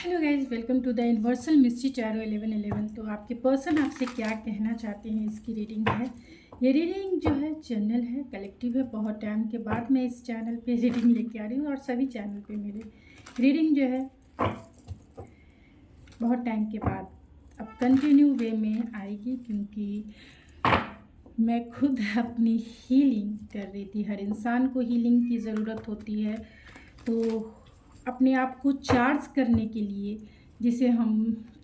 Hello guys, welcome to the Universal Mystery Tarot 1111। तो आपके person आपसे क्या कहना चाहते हैं, इसकी रीडिंग है। ये रीडिंग जो है जनरल है, कलेक्टिव है। बहुत टाइम के बाद मैं इस चैनल पे रीडिंग लेके आ रही हूँ और सभी चैनल पे मेरे रीडिंग जो है बहुत टाइम के बाद अब कंटिन्यू वे में आएगी, क्योंकि मैं खुद अपनी हीलिंग कर रही थी। हर इंसान को हीलिंग की ज़रूरत होती है, तो अपने आप को चार्ज करने के लिए, जिसे हम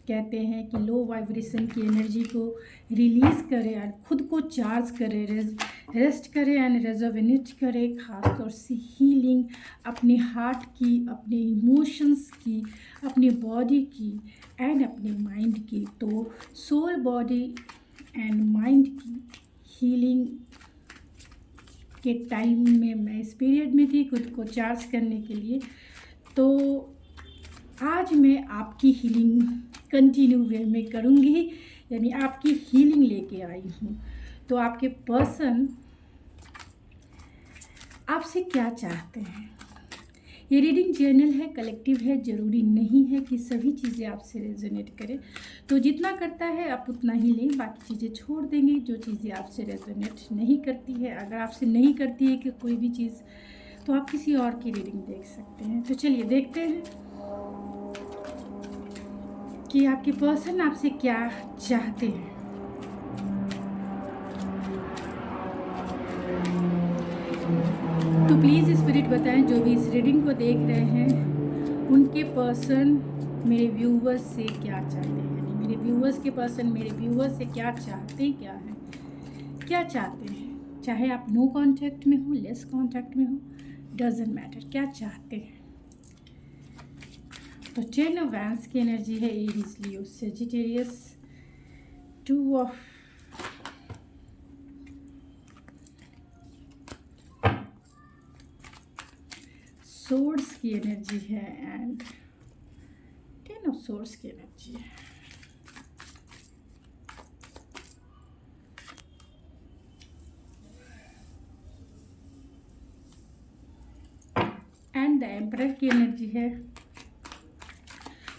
कहते हैं कि लो वाइब्रेशन की एनर्जी को रिलीज़ करें और खुद को चार्ज करें, रेस्ट करें एंड रेजुविनेट करें। ख़ासतौर से हीलिंग अपने हार्ट की, अपने इमोशंस की, अपनी बॉडी की एंड अपने माइंड की। तो सोल, बॉडी एंड माइंड की हीलिंग के टाइम में मैं इस पीरियड में थी, खुद को चार्ज करने के लिए। तो आज मैं आपकी हीलिंग कंटिन्यू वे में करूँगी, यानी आपकी हीलिंग लेके आई हूँ। तो आपके पर्सन आपसे क्या चाहते हैं। ये रीडिंग जर्नल है, कलेक्टिव है। ज़रूरी नहीं है कि सभी चीज़ें आपसे रेजोनेट करें, तो जितना करता है आप उतना ही लें, बाकी चीज़ें छोड़ देंगे जो चीज़ें आपसे रेजोनेट नहीं करती है। अगर आपसे नहीं करती है कि कोई भी चीज़, तो आप किसी और की रीडिंग देख सकते हैं। तो चलिए देखते हैं कि आपके पर्सन आपसे क्या चाहते हैं। तो प्लीज़ स्पिरिट बताएं, जो भी इस रीडिंग को देख रहे हैं उनके पर्सन मेरे व्यूवर्स से क्या चाहते हैं, यानी मेरे व्यूवर्स के पर्सन मेरे व्यूवर्स से क्या चाहते हैं, क्या चाहते हैं। चाहे आप नो कांटेक्ट में हो, लेस कांटेक्ट में हो, डजेंट मैटर, क्या चाहते हैं। तो 10 ऑफ वैंड्स की एनर्जी है, Aries, Leo, Sagittarius. 2 of swords की एनर्जी है एंड 10 ऑफ सोर्ड्स की एनर्जी है। एंड द एम्परर की एनर्जी है।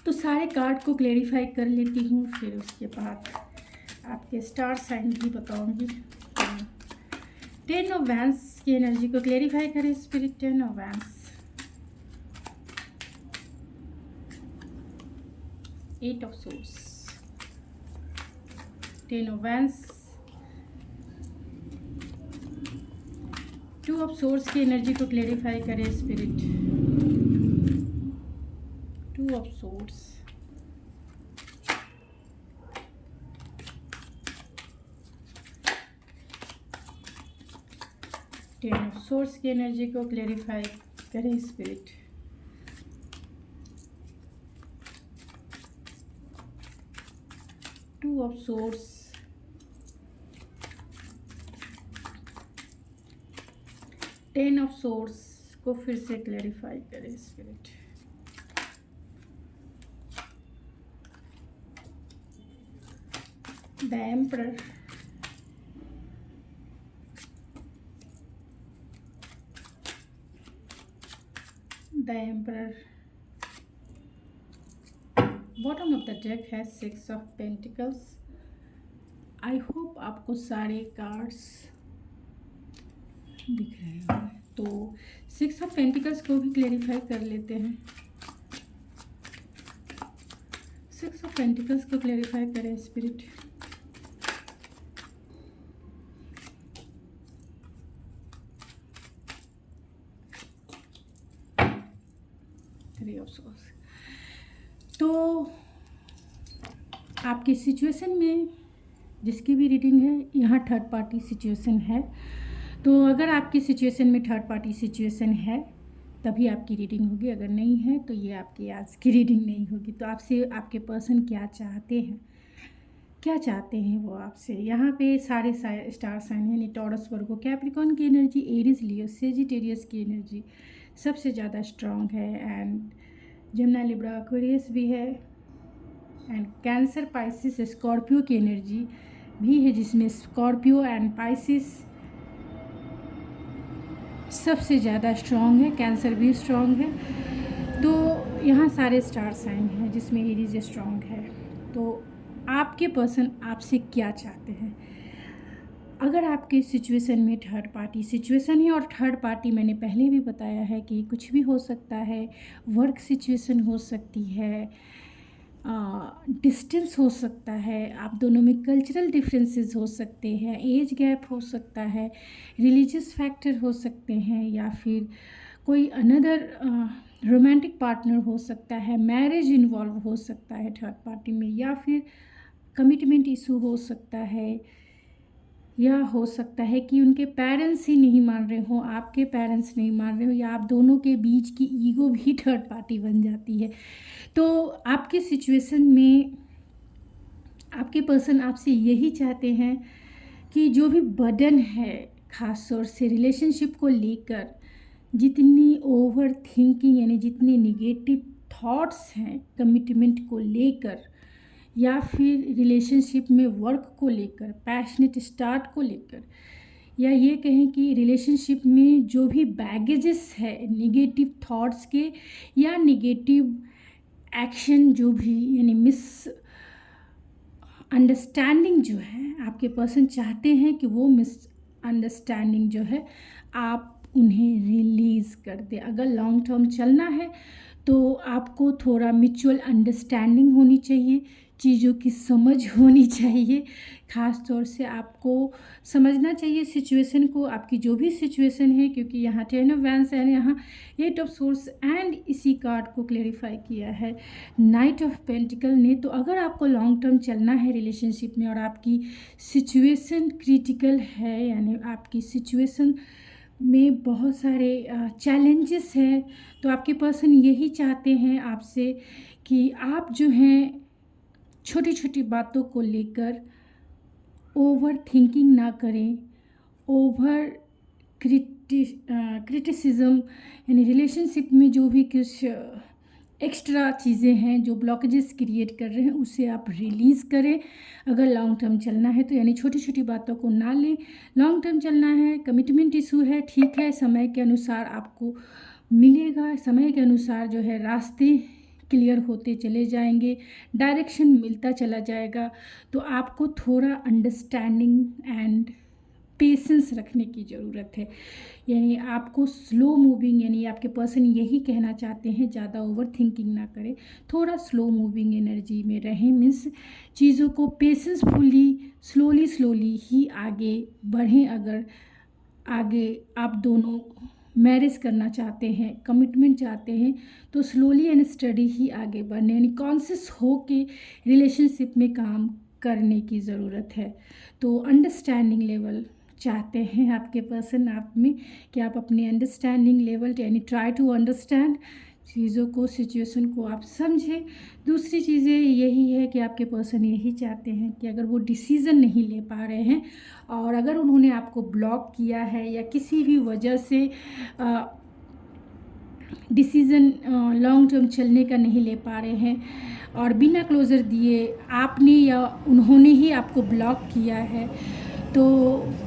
तो सारे कार्ड को क्लेरिफाई कर लेती हूँ, फिर उसके बाद आपके स्टार साइन भी बताऊंगी। 10 ऑफ वैंड्स की एनर्जी को क्लेरिफाई करें spirit. 10 of wands, 8 of source, 10 of wands, 2 of source की एनर्जी को क्लेरिफाई करें spirit. 2 of source, 10 of source की एनर्जी को क्लेरिफाई करें spirit. 2 of source, 10 of source को फिर से क्लैरिफाई करें spirit. The emperor, the emperor, bottom of the deck है 6 ऑफ पेंटिकल्स। आई होप आपको सारे कार्ड्स दिख रहे होंगे। तो 6 ऑफ पेंटिकल्स को भी क्लेरिफाई कर लेते हैं। 6 ऑफ पेंटिकल्स को क्लेरिफाई करें स्पिरिट। Three of source. तो आपकी सिचुएशन में जिसकी भी रीडिंग है, यहाँ थर्ड पार्टी सिचुएशन है। तो अगर आपकी सिचुएशन में थर्ड पार्टी सिचुएशन है तभी आपकी रीडिंग होगी, अगर नहीं है तो ये आपकी आज की रीडिंग नहीं होगी। तो आपसे आपके पर्सन क्या चाहते हैं, क्या चाहते हैं वो आपसे। यहाँ पे सारे स्टार साइन यानी टॉरस, वर्गो, कैप्रिकॉर्न की एनर्जी, एरीज, लियो, सेजिटेरियस की एनर्जी सबसे ज़्यादा स्ट्रॉन्ग है एंड जमुना, लिब्रा, एक्वेरियस भी है एंड कैंसर, पाइसिस, स्कॉर्पियो की एनर्जी भी है, जिसमें स्कॉर्पियो एंड पाइसिस सबसे ज़्यादा स्ट्रॉन्ग है, कैंसर भी स्ट्रॉन्ग है। तो यहाँ सारे स्टार साइन हैं जिसमें एरीज स्ट्रॉन्ग है। तो आपके पर्सन आपसे क्या चाहते हैं? अगर आपके सिचुएशन में थर्ड पार्टी सिचुएशन है, और थर्ड पार्टी मैंने पहले भी बताया है कि कुछ भी हो सकता है, वर्क सिचुएशन हो सकती है, डिस्टेंस हो सकता है, आप दोनों में कल्चरल डिफरेंसेस हो सकते हैं, एज गैप हो सकता है, रिलीजियस फैक्टर हो सकते हैं, या फिर कोई अनदर रोमांटिक पार्टनर हो सकता है, मैरिज इन्वॉल्व हो सकता है थर्ड पार्टी में, या फिर कमिटमेंट इशू हो सकता है, या हो सकता है कि उनके पेरेंट्स ही नहीं मान रहे हो, आपके पेरेंट्स नहीं मान रहे हो, या आप दोनों के बीच की ईगो भी थर्ड पार्टी बन जाती है। तो आपके सिचुएशन में आपके पर्सन आपसे यही चाहते हैं कि जो भी बर्डन है ख़ास तौर से रिलेशनशिप को लेकर, जितनी ओवर थिंकिंग यानी जितने निगेटिव थॉट्स हैं कमिटमेंट को लेकर, या फिर रिलेशनशिप में वर्क को लेकर, पैशनेट स्टार्ट को लेकर, या ये कहें कि रिलेशनशिप में जो भी बैगेजेस है निगेटिव थॉट्स के या निगेटिव एक्शन जो भी, यानी मिस अंडरस्टैंडिंग जो है, आपके पर्सन चाहते हैं कि वो मिस अंडरस्टैंडिंग जो है आप उन्हें रिलीज़ कर दे। अगर लॉन्ग टर्म चलना है तो आपको थोड़ा म्यूचुअल अंडरस्टैंडिंग होनी चाहिए, चीज़ों की समझ होनी चाहिए। ख़ास तौर से आपको समझना चाहिए सिचुएशन को, आपकी जो भी सिचुएशन है, क्योंकि यहाँ 10 ऑफ वैंड्स है, यहाँ 8 ऑफ सोर्स एंड इसी कार्ड को क्लेरिफाई किया है नाइट ऑफ पेंटिकल ने। तो अगर आपको लॉन्ग टर्म चलना है रिलेशनशिप में और आपकी सिचुएशन क्रिटिकल है, यानी आपकी सिचुएशन में बहुत सारे चैलेंजेस हैं, तो आपके पर्सन यही चाहते हैं आपसे कि आप जो हैं छोटी छोटी बातों को लेकर ओवर थिंकिंग ना करें, ओवर क्रिटिसिज्म, यानी रिलेशनशिप में जो भी कुछ एक्स्ट्रा चीज़ें हैं जो ब्लॉकेजेस क्रिएट कर रहे हैं उसे आप रिलीज़ करें। अगर लॉन्ग टर्म चलना है तो, यानी छोटी छोटी बातों को ना लें। लॉन्ग टर्म चलना है, कमिटमेंट इशू है, ठीक है, समय के अनुसार आपको मिलेगा, समय के अनुसार जो है रास्ते क्लियर होते चले जाएंगे, डायरेक्शन मिलता चला जाएगा। तो आपको थोड़ा अंडरस्टैंडिंग एंड पेशेंस रखने की ज़रूरत है, यानी आपको स्लो मूविंग, यानी आपके पर्सन यही कहना चाहते हैं ज़्यादा ओवर थिंकिंग ना करें, थोड़ा स्लो मूविंग एनर्जी में रहें, मीन्स चीज़ों को पेशेंसफुली स्लोली ही आगे बढ़ें। अगर आगे आप दोनों मैरिज करना चाहते हैं, कमिटमेंट चाहते हैं, तो स्लोली एंड स्टडी ही आगे बढ़ने, यानी कॉन्शियस हो के रिलेशनशिप में काम करने की ज़रूरत है। तो अंडरस्टैंडिंग लेवल चाहते हैं आपके पर्सन आप में, कि आप अपने अंडरस्टैंडिंग लेवल, यानी ट्राई टू अंडरस्टैंड चीज़ों को, सिचुएशन को आप समझें। दूसरी चीज़ें यही है कि आपके पर्सन यही चाहते हैं कि अगर वो डिसीज़न नहीं ले पा रहे हैं, और अगर उन्होंने आपको ब्लॉक किया है या किसी भी वजह से डिसीज़न लॉन्ग टर्म चलने का नहीं ले पा रहे हैं, और बिना क्लोज़र दिए आपने या उन्होंने ही आपको ब्लॉक किया है, तो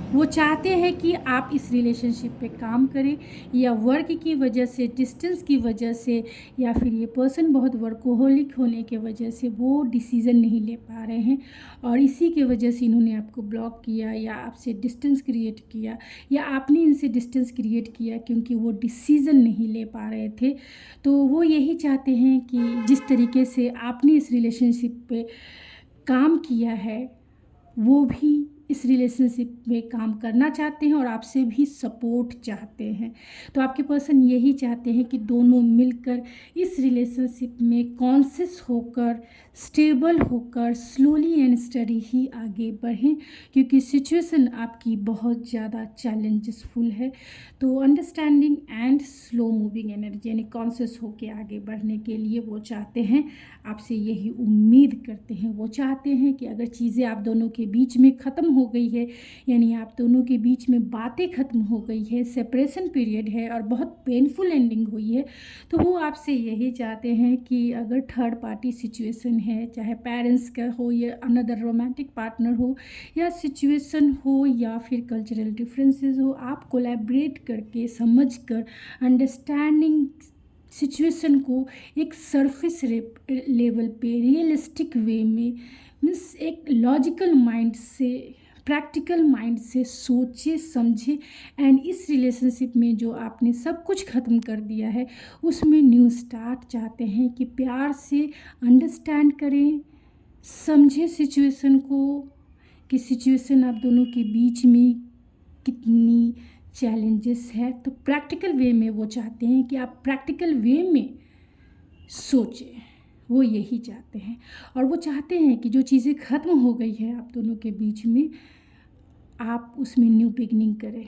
वो चाहते हैं कि आप इस रिलेशनशिप पे काम करें, या वर्क की वजह से, डिस्टेंस की वजह से, या फिर ये पर्सन बहुत वर्कोहोलिक होने के वजह से वो डिसीज़न नहीं ले पा रहे हैं, और इसी के वजह से इन्होंने आपको ब्लॉक किया या आपसे डिस्टेंस क्रिएट किया, या आपने इनसे डिस्टेंस क्रिएट किया क्योंकि वो डिसीज़न नहीं ले पा रहे थे। तो वो यही चाहते हैं कि जिस तरीके से आपने इस रिलेशनशिप पे काम किया है, वो भी इस रिलेशनशिप में काम करना चाहते हैं और आपसे भी सपोर्ट चाहते हैं। तो आपके पर्सन यही चाहते हैं कि दोनों मिलकर इस रिलेशनशिप में कॉन्शियस होकर, स्टेबल होकर, स्लोली एंड स्टडी ही आगे बढ़ें, क्योंकि सिचुएशन आपकी बहुत ज़्यादा चैलेंजेसफुल है। तो understanding and slow moving energy, यानी कॉन्शियस होकर आगे बढ़ने के लिए वो चाहते हैं, आपसे यही उम्मीद करते हैं। वो चाहते हैं कि अगर चीज़ें आप दोनों के बीच में ख़त्म हो गई है, यानी आप दोनों के बीच में बातें ख़त्म हो गई है, सेपरेशन पीरियड है और बहुत पेनफुल एंडिंग हुई है, तो वो आपसे यही चाहते हैं कि अगर थर्ड पार्टी सिचुएशन है, चाहे पेरेंट्स का हो या अनदर रोमांटिक पार्टनर हो, या सिचुएशन हो या फिर कल्चरल डिफरेंसेस हो, आप कोलैबोरेट करके, समझ कर, अंडरस्टैंडिंग सिचुएशन को एक सरफेस लेवल पे रियलिस्टिक वे में, मीन्स एक लॉजिकल माइंड से, प्रैक्टिकल माइंड से सोचे समझे एंड इस रिलेशनशिप में जो आपने सब कुछ ख़त्म कर दिया है उसमें न्यू स्टार्ट चाहते हैं कि प्यार से अंडरस्टैंड करें, समझे सिचुएशन को कि सिचुएशन आप दोनों के बीच में कितनी चैलेंजेस है। तो प्रैक्टिकल वे में वो चाहते हैं कि आप प्रैक्टिकल वे में सोचें, वो यही चाहते हैं। और वो चाहते हैं कि जो चीज़ें ख़त्म हो गई है आप दोनों के बीच में, आप उसमें न्यू बिगनिंग करें,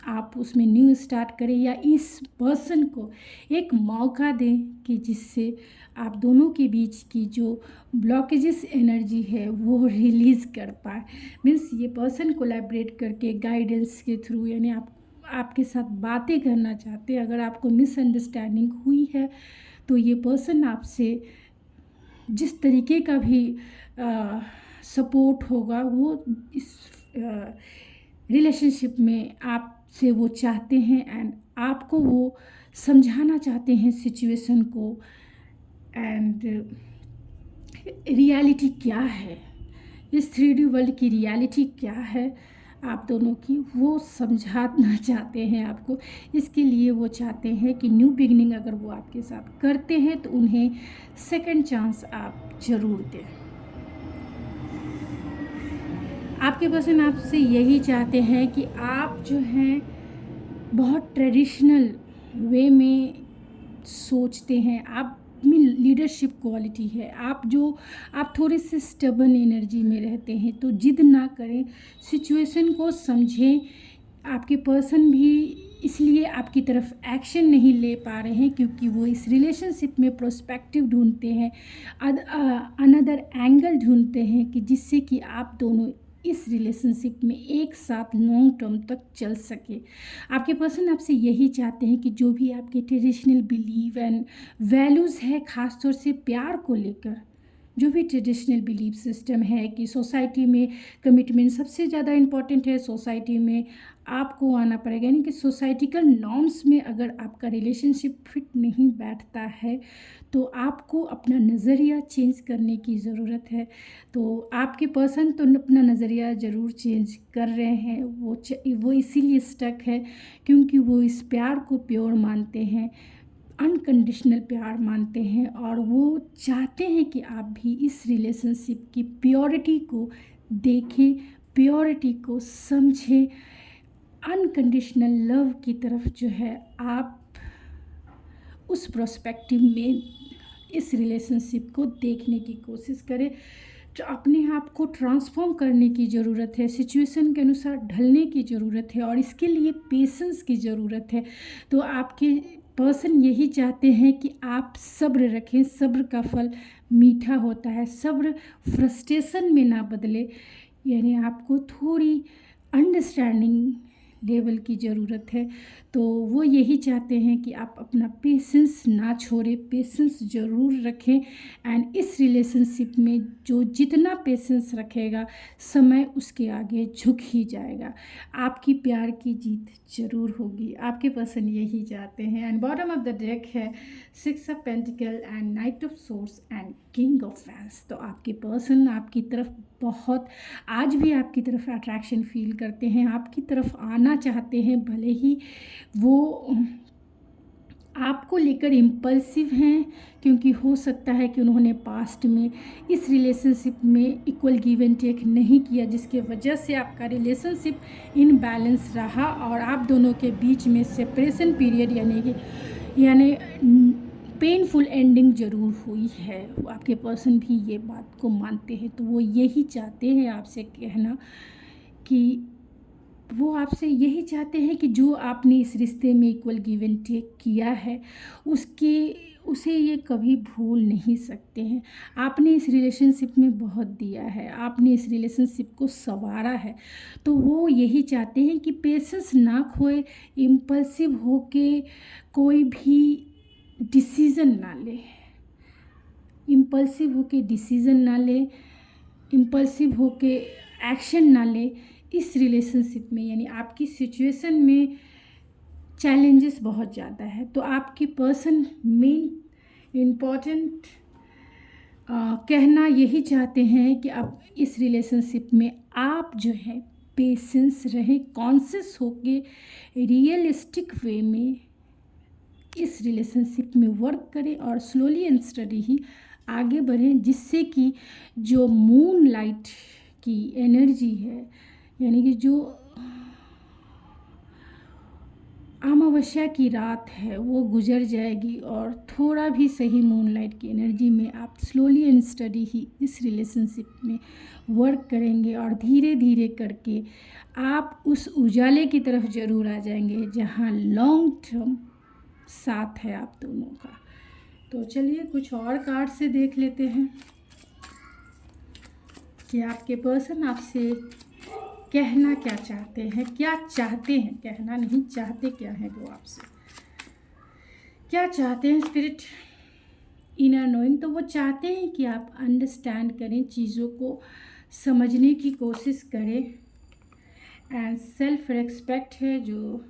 आप उसमें न्यू स्टार्ट करें, या इस पर्सन को एक मौका दें कि जिससे आप दोनों के बीच की जो ब्लॉकेजेस एनर्जी है वो रिलीज़ कर पाए। मीन्स ये पर्सन कोलैबोरेट करके गाइडेंस के थ्रू, यानी आपके साथ बातें करना चाहते हैं। अगर आपको मिसअंडरस्टैंडिंग हुई है तो ये पर्सन आपसे जिस तरीके का भी सपोर्ट होगा वो इस रिलेशनशिप में आपसे वो चाहते हैं, एंड आपको वो समझाना चाहते हैं सिचुएशन को, एंड रियलिटी क्या है, इस 3D वर्ल्ड की रियलिटी क्या है आप दोनों की, वो समझाना चाहते हैं आपको। इसके लिए वो चाहते हैं कि न्यू बिगनिंग अगर वो आपके साथ करते हैं तो उन्हें सेकंड चांस आप ज़रूर दें। आपके पर्सन आपसे यही चाहते हैं कि आप जो हैं बहुत ट्रेडिशनल वे में सोचते हैं, आप में लीडरशिप क्वालिटी है, आप थोड़े से स्टबन एनर्जी में रहते हैं। तो जिद ना करें, सिचुएशन को समझें। आपके पर्सन भी इसलिए आपकी तरफ एक्शन नहीं ले पा रहे हैं क्योंकि वो इस रिलेशनशिप में प्रोस्पेक्टिव ढूंढते हैं, अनदर एंगल ढूंढते हैं कि जिससे कि आप दोनों इस रिलेशनशिप में एक साथ लॉन्ग टर्म तक चल सके। आपके पर्सन आपसे यही चाहते हैं कि जो भी आपके ट्रेडिशनल बिलीव एंड वैल्यूज़ है, ख़ासतौर से प्यार को लेकर, जो भी ट्रेडिशनल बिलीफ सिस्टम है कि सोसाइटी में कमिटमेंट सबसे ज़्यादा इम्पॉर्टेंट है, सोसाइटी में आपको आना पड़ेगा, यानी कि सोसाइटिकल नॉर्म्स में अगर आपका रिलेशनशिप फिट नहीं बैठता है तो आपको अपना नज़रिया चेंज करने की ज़रूरत है। तो आपके पर्सन तो अपना नज़रिया ज़रूर चेंज कर रहे हैं, वो इसीलिए स्टक है क्योंकि वो इस प्यार को प्योर मानते हैं, अनकंडीशनल प्यार मानते हैं, और वो चाहते हैं कि आप भी इस रिलेशनशिप की प्योरिटी को देखें, प्योरिटी को समझें, अनकंडीशनल लव की तरफ जो है आप उस प्रोस्पेक्टिव में इस रिलेशनशिप को देखने की कोशिश करें। तो अपने आप को ट्रांसफॉर्म करने की ज़रूरत है, सिचुएशन के अनुसार ढलने की ज़रूरत है, और इसके लिए पेशेंस की ज़रूरत है। तो आपके पर्सन यही चाहते हैं कि आप सब्र रखें, सब्र का फल मीठा होता है, सब्र फ्रस्ट्रेशन में ना बदले, यानी आपको थोड़ी अंडरस्टैंडिंग लेवल की ज़रूरत है। तो वो यही चाहते हैं कि आप अपना पेशेंस ना छोड़ें, पेशेंस ज़रूर रखें, एंड इस रिलेशनशिप में जो जितना पेशेंस रखेगा समय उसके आगे झुक ही जाएगा, आपकी प्यार की जीत ज़रूर होगी। आपके पर्सन यही चाहते हैं। And bottom of the deck है 6 of pentacle and night of swords and king of fans. तो आपके पर्सन आपकी तरफ बहुत आज भी आपकी तरफ अट्रैक्शन फील करते हैं, आपकी तरफ आना चाहते हैं, भले ही वो आपको लेकर इम्पल्सिव हैं, क्योंकि हो सकता है कि उन्होंने पास्ट में इस रिलेशनशिप में इक्वल गिव एंड टेक नहीं किया, जिसके वजह से आपका रिलेशनशिप इनबैलेंस रहा और आप दोनों के बीच में सेपरेशन पीरियड यानी पेनफुल एंडिंग ज़रूर हुई है। आपके पर्सन भी ये बात को मानते हैं। तो वो यही चाहते हैं आपसे कहना कि वो आपसे यही चाहते हैं कि जो आपने इस रिश्ते में इक्वल गिव एंड टेक किया है उसे ये कभी भूल नहीं सकते हैं। आपने इस रिलेशनशिप में बहुत दिया है, आपने इस रिलेशनशिप को संवारा है। तो वो यही चाहते हैं कि पेशेंस ना खोए, इम्पल्सिव होके कोई भी डिसीज़न ना ले, इम्पल्सिव होके डिसीज़न ना ले, इम्पल्सिव होके एक्शन ना ले इस रिलेशनशिप में, यानी आपकी सिचुएशन में चैलेंजेस बहुत ज़्यादा है। तो आपकी पर्सन मेन इम्पॉर्टेंट कहना यही चाहते हैं कि अब इस रिलेशनशिप में आप जो है पेशेंस रहें, कॉन्शियस होके रियलिस्टिक वे में इस रिलेशनशिप में वर्क करें और स्लोली एंड स्टडी ही आगे बढ़ें, जिससे कि जो मून लाइट की एनर्जी है, यानी कि जो अमावस्या की रात है, वो गुजर जाएगी और थोड़ा भी सही मूनलाइट की एनर्जी में आप स्लोली एंड स्टडी ही इस रिलेशनशिप में वर्क करेंगे और धीरे धीरे करके आप उस उजाले की तरफ ज़रूर आ जाएंगे जहाँ लॉन्ग टर्म साथ है आप दोनों का। तो चलिए कुछ और कार्ड से देख लेते हैं कि आपके पर्सन आपसे कहना क्या चाहते हैं, क्या चाहते हैं, कहना नहीं, चाहते क्या है वो आपसे, क्या चाहते हैं स्पिरिट इनर नोइंग। तो वो चाहते हैं कि आप अंडरस्टैंड करें, चीज़ों को समझने की कोशिश करें एंड सेल्फ रेस्पेक्ट है, जो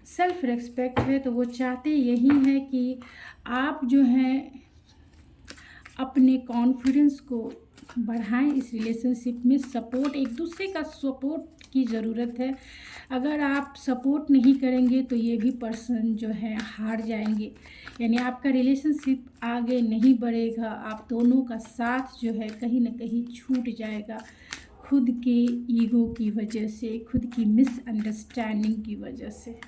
सेल्फ रेस्पेक्ट है। तो वो चाहते यही है कि आप जो हैं अपने कॉन्फिडेंस को बढ़ाएं इस रिलेशनशिप में। सपोर्ट, एक दूसरे का सपोर्ट की ज़रूरत है। अगर आप सपोर्ट नहीं करेंगे तो ये भी पर्सन जो है हार जाएंगे, यानी आपका रिलेशनशिप आगे नहीं बढ़ेगा, आप दोनों का साथ जो है कहीं ना कहीं छूट जाएगा खुद के ईगो की वजह से, खुद की मिसअंडरस्टैंडिंग की वजह से।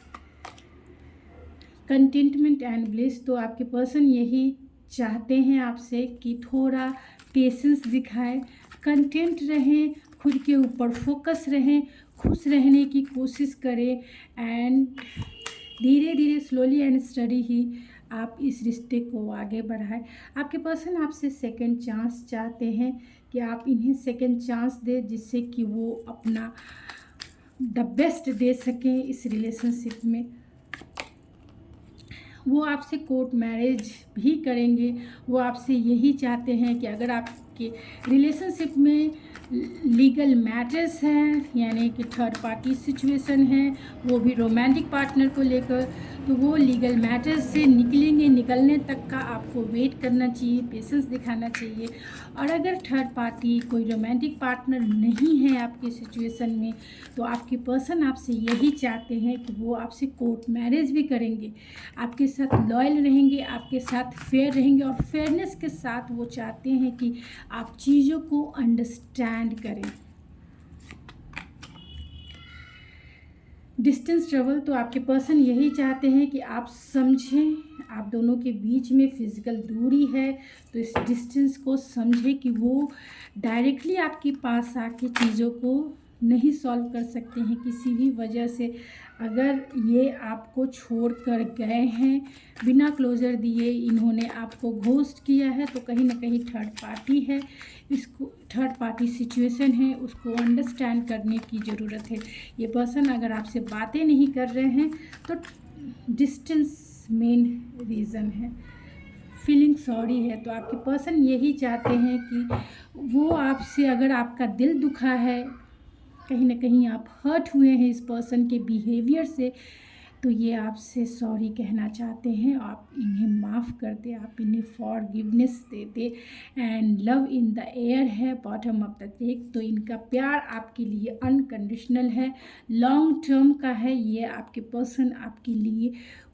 कंटेंटमेंट एंड ब्लिस, तो आपके पर्सन यही चाहते हैं आपसे कि थोड़ा पेशेंस दिखाएं, कंटेंट रहें, खुद के ऊपर फोकस रहें, खुश रहने की कोशिश करें एंड धीरे धीरे स्लोली एंड स्टडी ही आप इस रिश्ते को आगे बढ़ाएं। आपके पर्सन आपसे सेकंड चांस चाहते हैं कि आप इन्हें सेकंड चांस दें, जिससे कि वो अपना द बेस्ट दे सकें इस रिलेशनशिप में। वो आपसे कोर्ट मैरिज भी करेंगे। वो आपसे यही चाहते हैं कि अगर आपके रिलेशनशिप में लीगल मैटर्स हैं, यानी कि थर्ड पार्टी सिचुएशन है, वो भी रोमांटिक पार्टनर को लेकर, तो वो लीगल मैटर्स से निकलेंगे। निकलने तक का आपको वेट करना चाहिए, पेशेंस दिखाना चाहिए। और अगर थर्ड पार्टी कोई रोमांटिक पार्टनर नहीं है आपके सिचुएशन में, तो आपके पर्सन आपसे यही चाहते हैं कि वो आपसे कोर्ट मैरिज भी करेंगे, आपके साथ लॉयल रहेंगे, आपके साथ फेयर रहेंगे और फेयरनेस के साथ वो चाहते हैं कि आप चीज़ों को अंडरस्टैंड करें। डिस्टेंस ट्रेवल, तो आपके पर्सन यही चाहते हैं कि आप समझें, आप दोनों के बीच में फिज़िकल दूरी है, तो इस डिस्टेंस को समझें कि वो डायरेक्टली आपके पास आके चीज़ों को नहीं सॉल्व कर सकते हैं किसी भी वजह से। अगर ये आपको छोड़ कर गए हैं बिना क्लोजर दिए, इन्होंने आपको घोस्ट किया है, तो कहीं ना कहीं थर्ड पार्टी है, इसको थर्ड पार्टी सिचुएशन है, उसको अंडरस्टैंड करने की ज़रूरत है। ये पर्सन अगर आपसे बातें नहीं कर रहे हैं तो डिस्टेंस मेन रीज़न है, फीलिंग सॉरी है। तो आपके पर्सन यही चाहते हैं कि वो आपसे, अगर आपका दिल दुखा है, कहीं ना कहीं आप हर्ट हुए हैं इस पर्सन के बिहेवियर से, तो ये आपसे सॉरी कहना चाहते हैं। आप इन्हें माफ़ कर दें, आप इन्हें फॉरगिवनेस दे दें and love in the air है, बॉटम ऑफ द टेक। तो इनका प्यार आपके लिए अनकंडीशनल है, लॉन्ग टर्म का है। ये आपके पर्सन आपके लिए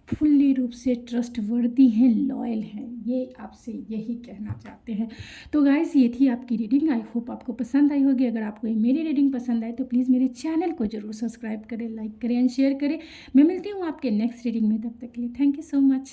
फुल्ली रूप से ट्रस्टवर्दी हैं, लॉयल हैं, ये आपसे यही कहना चाहते हैं। तो गाइस, ये थी आपकी रीडिंग। आई होप आपको पसंद आई होगी। अगर आपको ये मेरी रीडिंग पसंद आए तो प्लीज़ मेरे चैनल को ज़रूर सब्सक्राइब करें, लाइक करें एंड शेयर करें। मैं मिलती हूँ आपके नेक्स्ट रीडिंग में, तब तक के लिए थैंक यू सो मच।